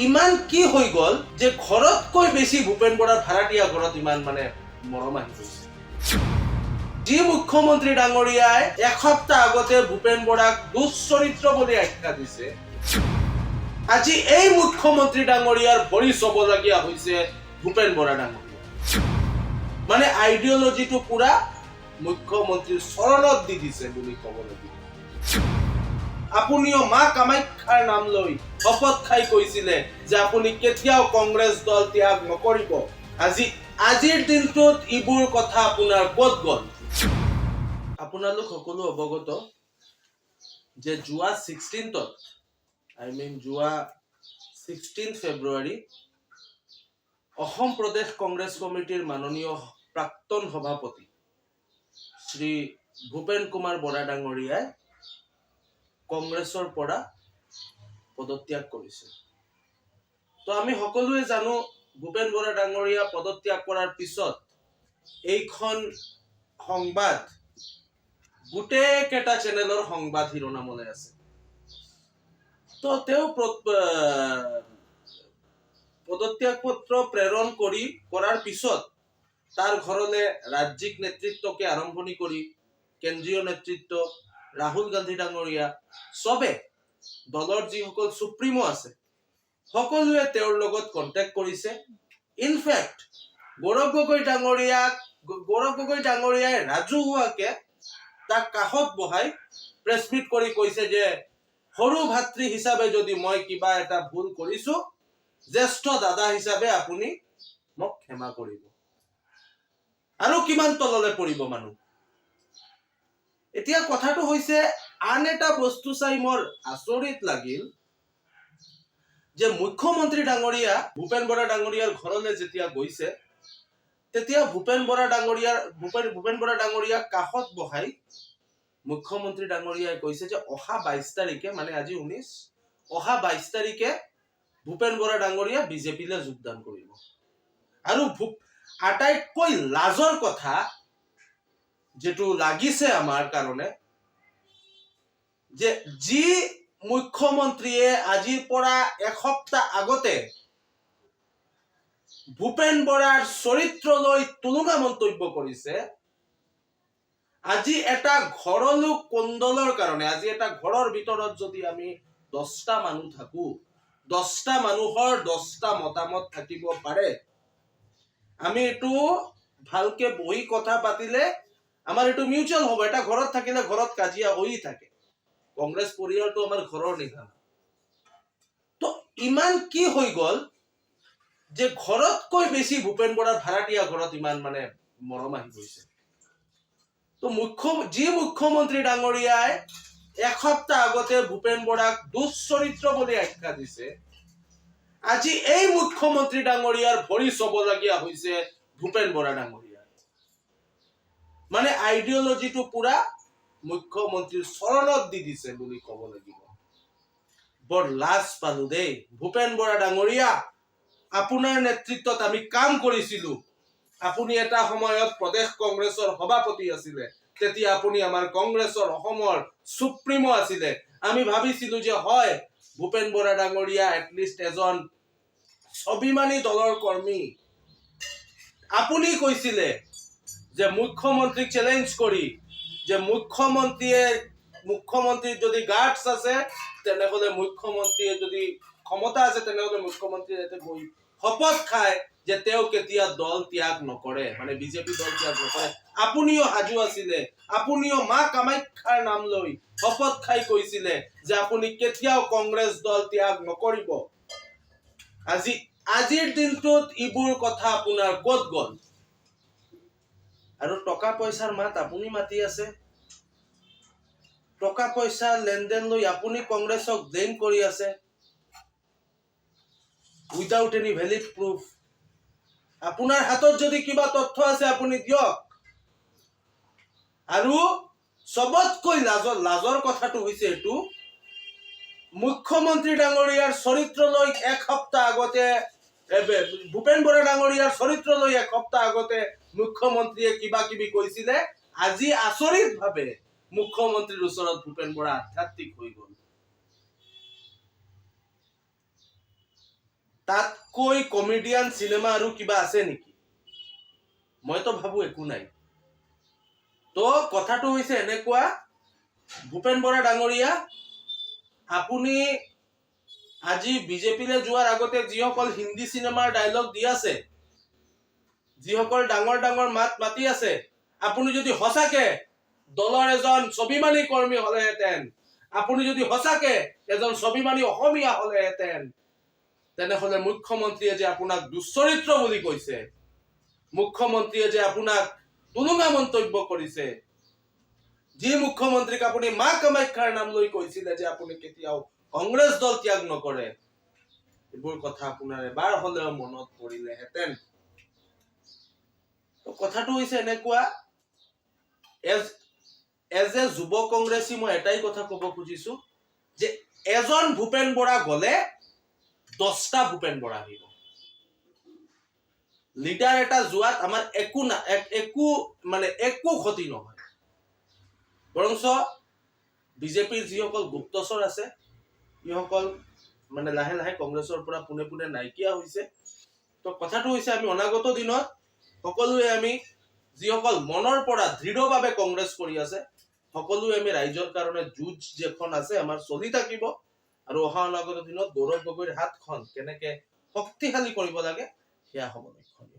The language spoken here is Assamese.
ইমান কি হৈ গ'ল যে ঘৰতকৈ বেছি ভূপেন বৰাৰ ভাড়াতীয়া ঘৰত ইমান মানে মৰম আহি গৈছে। যি মুখ্যমন্ত্ৰী ডাঙৰীয়াই এসপ্তাহ আগতে ভূপেন বৰাক দুশ্চৰিত্ৰ বুলি আখ্যা দিছে, আজি এই মুখ্যমন্ত্ৰী ডাঙৰীয়াৰ ভৰি চবলগীয়া হৈছে ভূপেন বৰা ডাঙৰীয়া। মানে আইডিঅলজিটো পুৰা মুখ্যমন্ত্ৰীৰ চৰণত দি দিছে বুলি ক'ব লাগিব। আপুনিও মা কামাখ্যাৰ নাম লৈ শপত খাই কৈছিলে যে আপুনি কেতিয়াও কংগ্ৰেছ দল ত্যাগ নকৰিব। আজিৰ দিনটোত এইবোৰ কথা আপোনাৰ ক'ত গ'ল? আপোনালোক সকলো অৱগত যে যোৱা 16 ফেব্ৰুৱাৰী অসম প্ৰদেশ কংগ্ৰেছ কমিটিৰ মাননীয় প্ৰাক্তন সভাপতি শ্ৰী ভূপেন কুমাৰ বৰা ডাঙৰীয়াই কংগ্ৰেছৰ পৰা পদত্যাগ কৰিছে। তো আমি সকলোৱে জানো ভূপেন বৰা ডাঙৰীয়া পদত্যাগ কৰাৰ পিছত এইখন সংবাদ গোটেই কেইটা চেনেলৰ সংবাদ শিৰোনামলৈ আছে। তো তেওঁ পদত্যাগ পত্ৰ প্ৰেৰণ কৰাৰ পিছত তাৰ ঘৰলৈ ৰাজ্যিক নেতৃত্বকে আৰম্ভণি কৰি কেন্দ্ৰীয় নেতৃত্ব ৰাহুল গান্ধী ডাঙৰীয়া সবে দলৰ যিসকল সুপ্ৰিমো আছে সকলোৱে তেওঁৰ লগত কণ্টেক্ট কৰিছে। ইনফেক্ট গৌৰৱ গগৈ ডাঙৰীয়াই ৰাজহুৱাকে তাক কাষত বহাই প্ৰেছ মিট কৰি কৈছে যে সৰু ভাতৃ হিচাপে যদি মই কিবা এটা ভুল কৰিছো, জ্যেষ্ঠ দাদা হিচাপে আপুনি মোক ক্ষমা কৰিব। আৰু কিমান তললৈ পৰিব মানুহ? এতিয়া কথাটো হৈছে আন এটা বস্তু চাই মোৰ আচৰিত লাগিল যে মুখ্যমন্ত্ৰী ডাঙৰীয়া ভূপেন বৰা ডাঙৰীয়াৰ ঘৰলৈ যেতিয়া গৈছে তেতিয়া ভূপেন বৰা ডাঙৰীয়াক কাষত বহাই মুখ্যমন্ত্ৰী ডাঙৰীয়াই কৈছে যে অহা 22 তাৰিখে মানে আজি 19, অহা 22 তাৰিখে ভূপেন বৰা ডাঙৰীয়া বিজেপিলৈ যোগদান কৰিব। আৰু আটাইতকৈ লাজৰ কথা যেটো লাগিছে আমাৰ কাৰণে যে যি মুখ্যমন্ত্ৰীয়ে আজিৰ পৰা এসপ্তাহ আগতে ভূপেন বৰাৰ চৰিত্ৰলৈ তুলনা মন্তব্য কৰিছে, আজি এটা ঘৰলো কন্দলৰ কাৰণে, আজি এটা ঘৰৰ ভিতৰত যদি আমি 10টা মানুহ থাকো, 10টা মানুহৰ 10টা মতামত থাকিব পাৰে। আমি এইটো ভালকে বহি কথা পাতিলে আমাৰ এইটো মিউচুৱেল হ'ব। এটা ঘৰত থাকিলে ঘৰত কাজিয়া হৈ থাকে। কংগ্ৰেছ পৰিয়ালটো আমাৰ ঘৰৰ নিচিনা। তো ইমান কি হৈ গ'ল যে ঘৰতকৈ বেছি ভূপেন বৰাৰ ভাড়াতীয়া ঘৰত ইমান মানে মৰম আহি গৈছে। তো যি মুখ্যমন্ত্ৰী ডাঙৰীয়াই এসপ্তাহ আগতে ভূপেন বৰাক দুশ্চৰিত্ৰ বুলি আখ্যা দিছে, আজি এই মুখ্যমন্ত্ৰী ডাঙৰীয়াৰ ভৰি চবলগীয়া হৈছে ভূপেন বৰা ডাঙৰীয়া। মানে আইডিঅলজিটো পুৰা মুখ্যমন্ত্ৰীৰ চৰণত দি দিছে বুলি ক'ব লাগিব। বৰ লাজ পালো দেই। ভূপেন বৰা ডাঙৰীয়া, আপোনাৰ নেতৃত্বত আমি কাম কৰিছিলো। আপুনি এটা সময়ত প্ৰদেশ কংগ্ৰেছৰ সভাপতি আছিলে, তেতিয়া আপুনি আমাৰ কংগ্ৰেছৰ অসমৰ সুপ্ৰিমো আছিলে। আমি ভাবিছিলো যে হয় ভূপেন বৰা ডাঙৰীয়া এটলিষ্ট এজন স্বাভিমানী দলৰ কৰ্মী। আপুনি কৈছিলে যে মুখ্যমন্ত্ৰীক চেলেঞ্জ কৰি যে মুখ্যমন্ত্ৰীৰ যদি গাৰ্ডছ আছে তেনেহলে মুখ্যমন্ত্ৰীয়ে যদি ক্ষমতা আছে তেনেহলে মুখ্যমন্ত্ৰীয়ে ইয়াতে গৈ শপত খায় যে তেওঁ কেতিয়া দল ত্যাগ নকৰে, মানে বিজেপি দল ত্যাগ নকৰে। আপুনিও সাজু আছিলে, আপুনিও মা কামাখ্যাৰ নাম লৈ শপত খাই কৈছিলে যে আপুনি কেতিয়াও কংগ্ৰেছ দল ত্যাগ নকৰিব। আজিৰ দিনটোত এইবোৰ কথা আপোনাৰ ক'ত গ'ল? আৰু টকা পইচাৰ মাত আপুনি মাতি আছে, টকা পইচা লেনদেন লৈ আপুনি কংগ্ৰেছক ব্লেম কৰি আছে উইদাউট এনি ভেলিড প্ৰুফ। আপোনাৰ হাতত যদি কিবা তথ্য আছে আপুনি দিয়ক। আৰু সবতকৈ লাজৰ কথাটো হৈছে এইটো, মুখ্যমন্ত্ৰী ডাঙৰীয়াৰ চৰিত্ৰলৈ এসপ্তাহ আগতে ভূপেন বৰা ডাঙৰীয়াৰ চৰিত্ৰলৈ এসপ্তাহ আগতে মুখ্যমন্ত্ৰীয়ে কিবা কিবি কৈছিলে, আজি আচৰিত ভাৱে মুখ্যমন্ত্ৰীৰ ওচৰত ভূপেন বৰা আধ্যাত্মিক হৈ গ'ল। তাতকৈ কমেডিয়ান চিনেমা আৰু কিবা আছে নেকি? মইতো ভাবো একো নাই। তো কথাটো হৈছে এনেকুৱা, ভূপেন বৰা ডাঙৰীয়া, আপুনি আজি বিজেপিলৈ যোৱাৰ আগতে যিসকল হিন্দী চিনেমাৰ ডায়লগ দি আছে, যিসকল ডাঙৰ ডাঙৰ মাত মাতি আছে, আপুনি যদি সঁচাকে দলৰ এজন স্বাভিমানী কৰ্মী হলেহেঁতেন, আপুনি যদি সঁচাকে এজন স্বাভিমানী অসমীয়া হলেহেঁতেন, তেনেহলে মুখ্যমন্ত্ৰীয়ে যে আপোনাক দুশ্চৰিত্ৰ বুলি কৈছে, মুখ্যমন্ত্ৰীয়ে যে আপোনাক টুলুঙা মন্তব্য কৰিছে, যি মুখ্যমন্ত্ৰীক আপুনি মা কামাখ্যাৰ নাম লৈ কৈছিলে যে আপুনি কেতিয়াও কংগ্ৰেছ দল ত্যাগ নকৰে, এইবোৰ কথা আপোনাৰ এবাৰ হলেও মনত পৰিলেহেঁতেন। কথাটো হৈছে এনেকুৱা, এজ এ যুৱ কংগ্ৰেছী মই এটাই কথা কব খুজিছো যে এজন ভূপেন বৰা গলে 10টা ভূপেন বৰা আহিব। লিডাৰ এটা যোৱাত আমাৰ একো ক্ষতি নহয়, বৰঞ্চ বিজেপিৰ যিসকল গুপ্তচৰ আছে, যিসকল লাহে লাহে কংগ্ৰেছৰ পৰা পোনে পোনে নাইকিয়া হৈছে। তো কথাটো হৈছে আমি অনাগত দিনত সকলোৱে আমি যিসকল মনৰ পৰা দৃঢ়ভাৱে কংগ্ৰেছ কৰি আছে, সকলোৱে আমি ৰাইজৰ কাৰণে যুঁজ যেখন আছে আমাৰ চলি থাকিব, আৰু অহা অনাগত দিনত গৌৰৱ গগৈৰ হাতখন কেনেকে শক্তিশালী কৰিব লাগে সেয়া হ'ব লক্ষ্য।